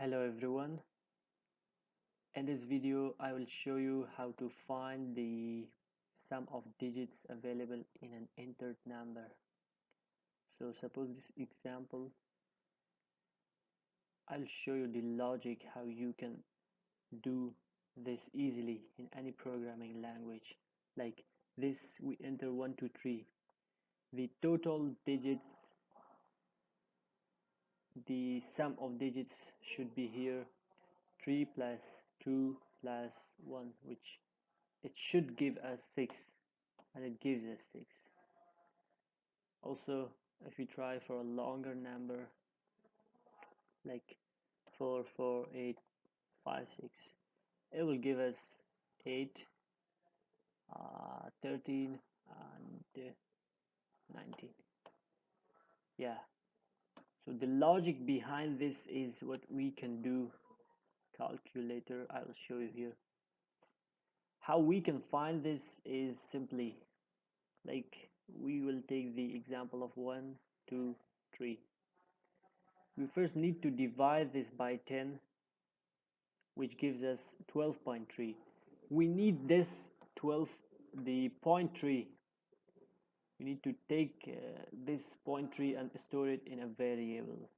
Hello everyone. In this video I will show you how to find the sum of digits available in an entered number. So suppose this example, I'll show you the logic how you can do this easily in any programming language. Like this, we enter 1 2 3. The total digits, the sum of digits should be here 3 plus 2 plus 1, which it should give us 6, and it gives us 6. Also, if we try for a longer number like 4 4 8 5 6, it will give us 8 13 and 19. Yeah, so the logic behind this is what we can do. Calculator, I will show you here. How we can find this is simply like we will take the example of 1 2 3. We first need to divide this by 10, which gives us 12.3. We need this 12, the 0.3. We need to take this 0.3 and store it in a variable,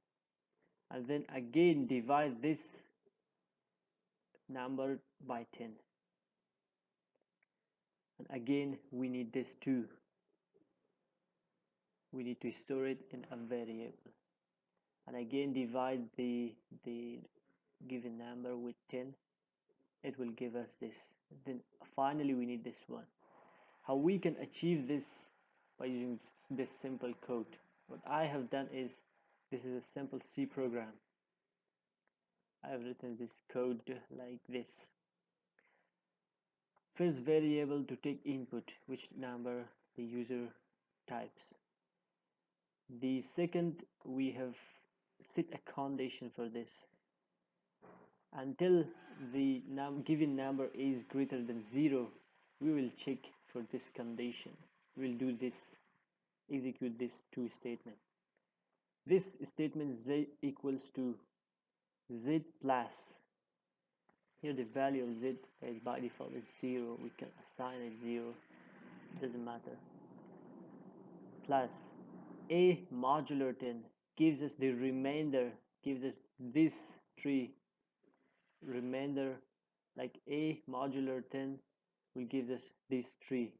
and then again divide this number by 10, and again we need this 2. We need to store it in a variable, and again divide the given number with 10. It will give us this. Then finally we need this one. How we can achieve this? By using this simple code. What I have done is, this is a simple C program. I have written this code like this. First variable to take input, which number the user types. The second, we have set a condition for this. Until the given number is greater than 0, we will check for this condition. We'll do this, execute this to statement. This statement z equals to z plus, here the value of z is by default is 0. We can assign it 0, doesn't matter, plus a modular 10 gives us the remainder, gives us this 3 remainder, like a modular 10 will give us this 3.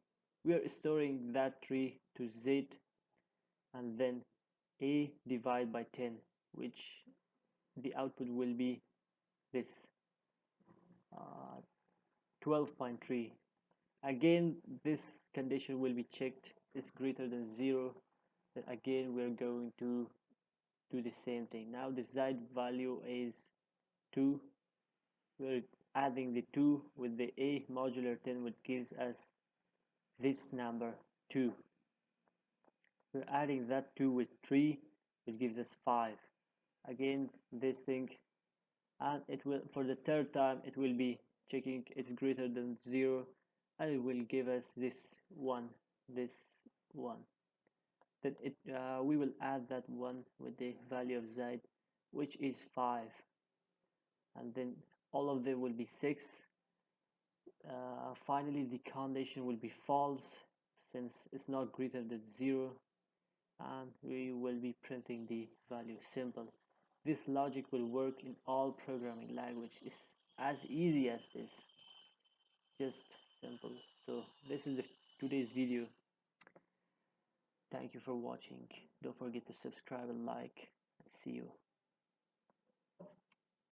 We are storing that 3 to z, and then a divided by 10, which the output will be this 12.3. Again this condition will be checked, it's greater than 0, then again we're going to do the same thing. Now the z value is 2. We're adding the 2 with the a modular 10, which gives us this number 2. We're adding that 2 with 3, which gives us 5. Again this thing, and it will, for the third time, it will be checking it's greater than 0, and it will give us this 1, this 1. Then we will add that 1 with the value of z, which is 5, and then all of them will be 6. Finally the condition will be false since it's not greater than 0, and we will be printing the value. Simple. This logic will work in all programming language. It's as easy as this, just simple. So this is today's video. Thank you for watching. Don't forget to subscribe and like, and see you.